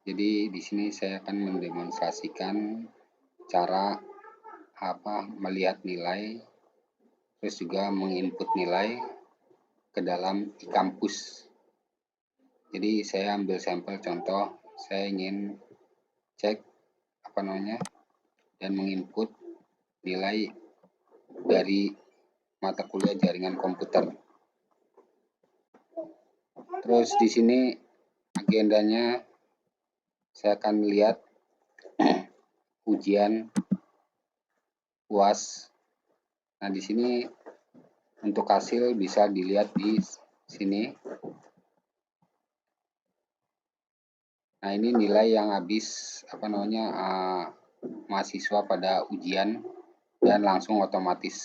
Jadi di sini saya akan mendemonstrasikan cara melihat nilai, terus juga menginput nilai ke dalam e-kampus. Jadi saya ambil sampel contoh, saya ingin cek dan menginput nilai dari mata kuliah jaringan komputer. Terus di sini agendanya saya akan lihat ujian UAS. Nah, di sini untuk hasil bisa dilihat di sini. Nah, ini nilai yang habis mahasiswa pada ujian dan langsung otomatis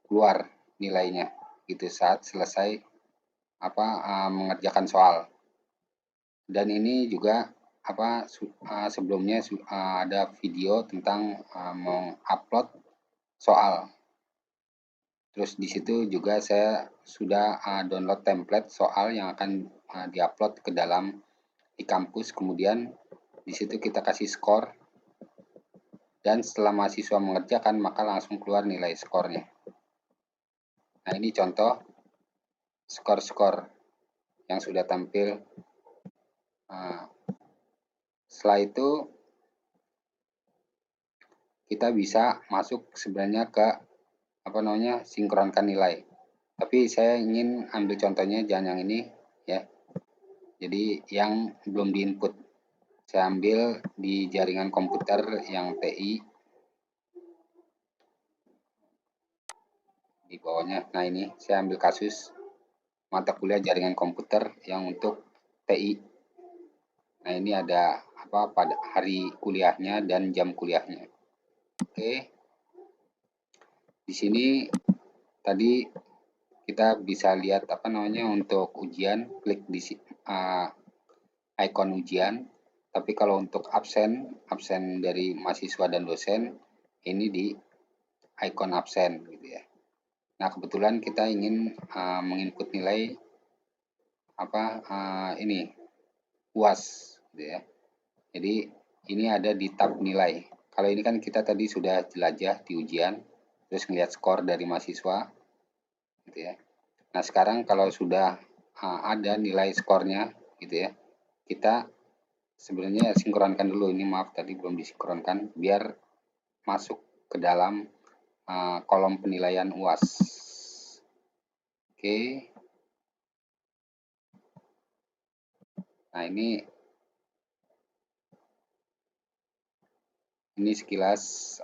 keluar nilainya gitu saat selesai mengerjakan soal. Dan ini juga sebelumnya ada video tentang mengupload soal. Terus di situ juga saya sudah download template soal yang akan diupload ke dalam e-kampus. Kemudian di situ kita kasih skor, dan setelah mahasiswa mengerjakan maka langsung keluar nilai skornya. Nah, ini contoh skor-skor yang sudah tampil. Setelah itu kita bisa masuk sebenarnya ke sinkronkan nilai. Tapi saya ingin ambil contohnya jangan yang ini ya. Jadi yang belum diinput. Saya ambil di jaringan komputer yang TI di bawahnya. Nah, ini saya ambil kasus mata kuliah jaringan komputer yang untuk TI. Nah, ini ada pada hari kuliahnya dan jam kuliahnya. Oke. Di sini tadi kita bisa lihat untuk ujian, klik di icon ujian. Tapi kalau untuk absen dari mahasiswa dan dosen, ini di icon absen gitu ya. Nah, kebetulan kita ingin menginput nilai ini UAS gitu ya. Jadi ini ada di tab nilai. Kalau ini kan kita tadi sudah jelajah di ujian, terus melihat skor dari mahasiswa gitu ya. Nah, sekarang kalau sudah ada nilai skornya gitu ya, kita sebenarnya sinkronkan dulu. Ini maaf tadi belum disinkronkan biar masuk ke dalam kolom penilaian UAS. Oke. Nah, ini sekilas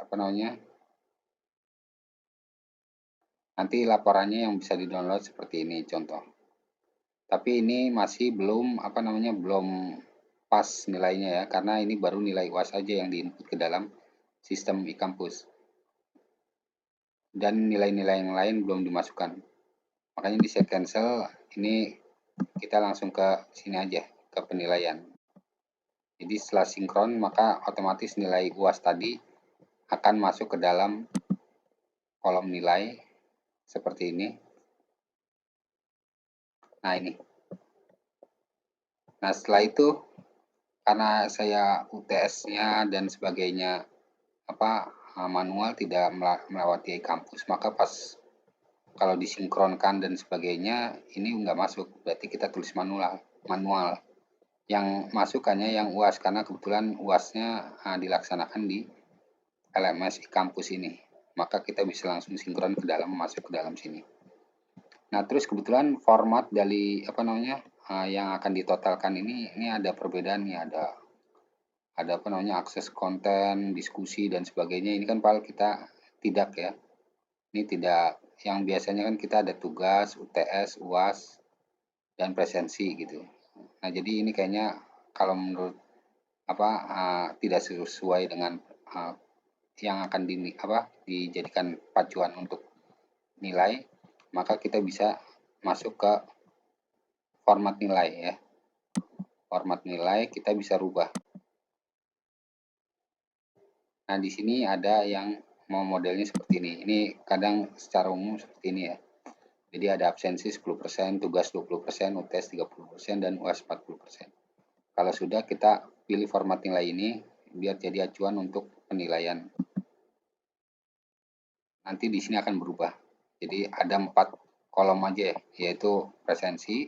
nanti laporannya yang bisa di-download seperti ini contoh. Tapi ini masih belum belum pas nilainya ya, karena ini baru nilai UAS aja yang diinput ke dalam sistem e-kampus. Dan nilai-nilai yang lain belum dimasukkan. Makanya di saya cancel, ini kita langsung ke sini aja, ke penilaian. Jadi setelah sinkron, maka otomatis nilai UAS tadi akan masuk ke dalam kolom nilai seperti ini. Nah, ini. Nah, setelah itu karena saya UTS-nya dan sebagainya manual, tidak melewati kampus, maka pas kalau disinkronkan dan sebagainya ini nggak masuk, berarti kita tulis manual. Yang masuk hanya yang UAS karena kebetulan UAS-nya dilaksanakan di LMS kampus ini, maka kita bisa langsung sinkron ke dalam, masuk ke dalam sini. Nah, terus kebetulan format dari yang akan ditotalkan ini ada perbedaan nih, ada akses konten, diskusi dan sebagainya. Ini kan kita tidak ya. Ini tidak, yang biasanya kan kita ada tugas, UTS, UAS dan presensi gitu. Nah, jadi ini kayaknya kalau menurut tidak sesuai dengan yang akan dijadikan pacuan untuk nilai, maka kita bisa masuk ke format nilai ya. Format nilai kita bisa rubah. Nah, di sini ada yang mau modelnya seperti ini. Ini kadang secara umum seperti ini ya. Jadi ada absensi 10%, tugas 20%, UTS 30%, dan UAS 40%. Kalau sudah kita pilih format nilai ini biar jadi acuan untuk penilaian. Nanti di sini akan berubah. Jadi ada 4 kolom aja ya, yaitu presensi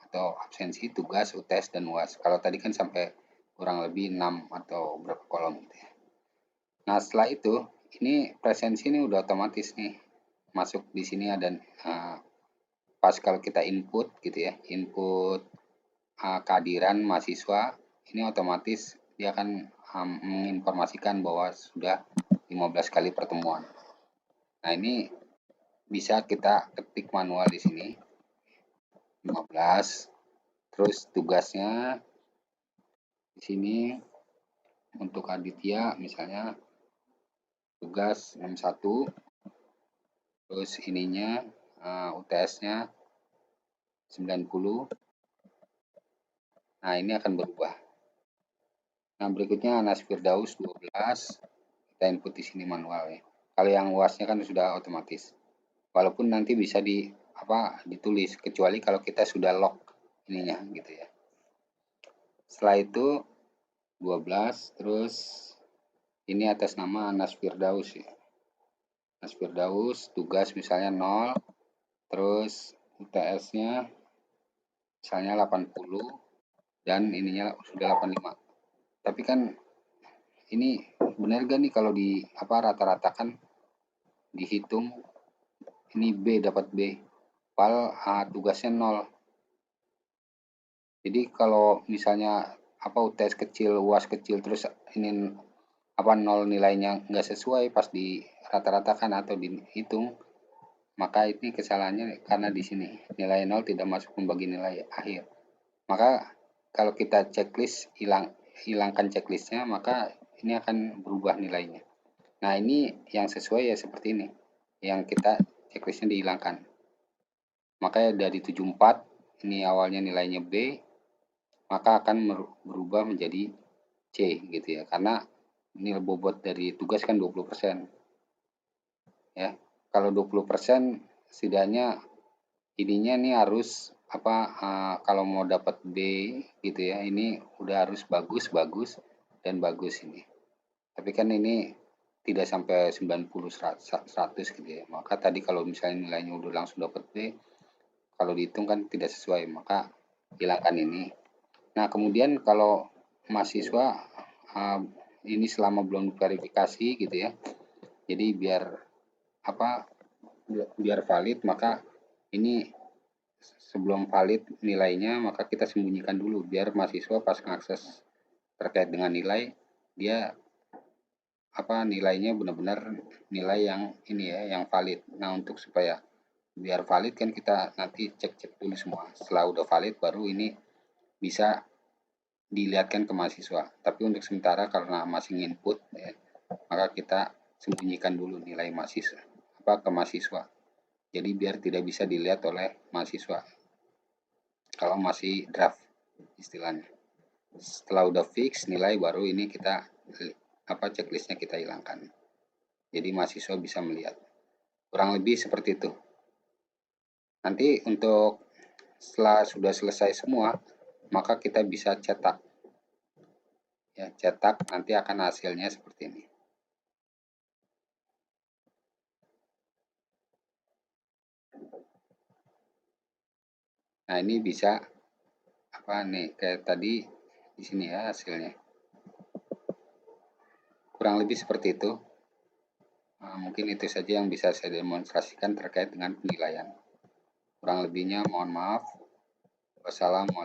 atau absensi, tugas, UTS, dan UAS. Kalau tadi kan sampai kurang lebih 6 atau berapa kolom gitu ya. Nah, setelah itu, ini presensi ini udah otomatis nih masuk di sini ada pas kalau kita input gitu ya, input kehadiran mahasiswa, ini otomatis dia akan menginformasikan bahwa sudah 15 kali pertemuan. Nah, ini bisa kita ketik manual di sini 15. Terus tugasnya di sini untuk Aditya misalnya tugas 61. Terus ininya UTS-nya 90. Nah, ini akan berubah. Nah, berikutnya Anas Firdaus 12. Kita input di sini manual ya. Kalau yang UAS-nya kan sudah otomatis. Walaupun nanti bisa ditulis kecuali kalau kita sudah lock ininya gitu ya. Setelah itu 12 terus ini atas nama Anas Firdaus ya. Anas Firdaus tugas misalnya 0, terus UTS-nya misalnya 80 dan ininya sudah 85. Tapi kan ini benar gak nih kalau di rata-ratakan dihitung ini B dapat B, padahal tugasnya 0. Jadi kalau misalnya UTS kecil, UAS kecil, terus ini 0 nilainya nggak sesuai pas di rata-ratakan atau dihitung, maka ini kesalahannya karena di sini nilai 0 tidak masuk membagi nilai akhir. Maka kalau kita checklist hilangkan checklistnya, maka ini akan berubah nilainya. Nah, ini yang sesuai ya seperti ini, yang kita checklistnya dihilangkan. Makanya dari 74 ini awalnya nilainya B, maka akan berubah menjadi C gitu ya, karena nilai bobot dari tugas kan 20%. Ya, kalau 20% setidaknya ininya nih harus kalau mau dapat B gitu ya, ini udah harus bagus dan bagus ini. Tapi kan ini tidak sampai 90 100 gitu ya. Maka tadi kalau misalnya nilainya udah langsung dapat B, kalau dihitung kan tidak sesuai, maka hilangkan ini. Nah, kemudian kalau mahasiswa ini selama belum verifikasi gitu ya. Jadi biar valid, maka ini sebelum valid nilainya maka kita sembunyikan dulu biar mahasiswa pas mengakses terkait dengan nilai dia nilainya benar-benar nilai yang ini ya, yang valid. Nah, untuk supaya biar valid kan kita nanti cek dulu semua. Setelah udah valid baru ini bisa dilihatkan ke mahasiswa. Tapi untuk sementara karena masih input ya, maka kita sembunyikan dulu nilai mahasiswa ke mahasiswa. Jadi biar tidak bisa dilihat oleh mahasiswa kalau masih draft istilahnya. Setelah udah fix nilai baru ini kita checklistnya kita hilangkan. Jadi mahasiswa bisa melihat. Kurang lebih seperti itu. Nanti untuk setelah sudah selesai semua, maka kita bisa cetak. Ya, cetak nanti akan hasilnya seperti ini. Nah, ini bisa kayak tadi di sini ya hasilnya. Kurang lebih seperti itu. Mungkin itu saja yang bisa saya demonstrasikan terkait dengan penilaian. Kurang lebihnya mohon maaf. Wassalamualaikum.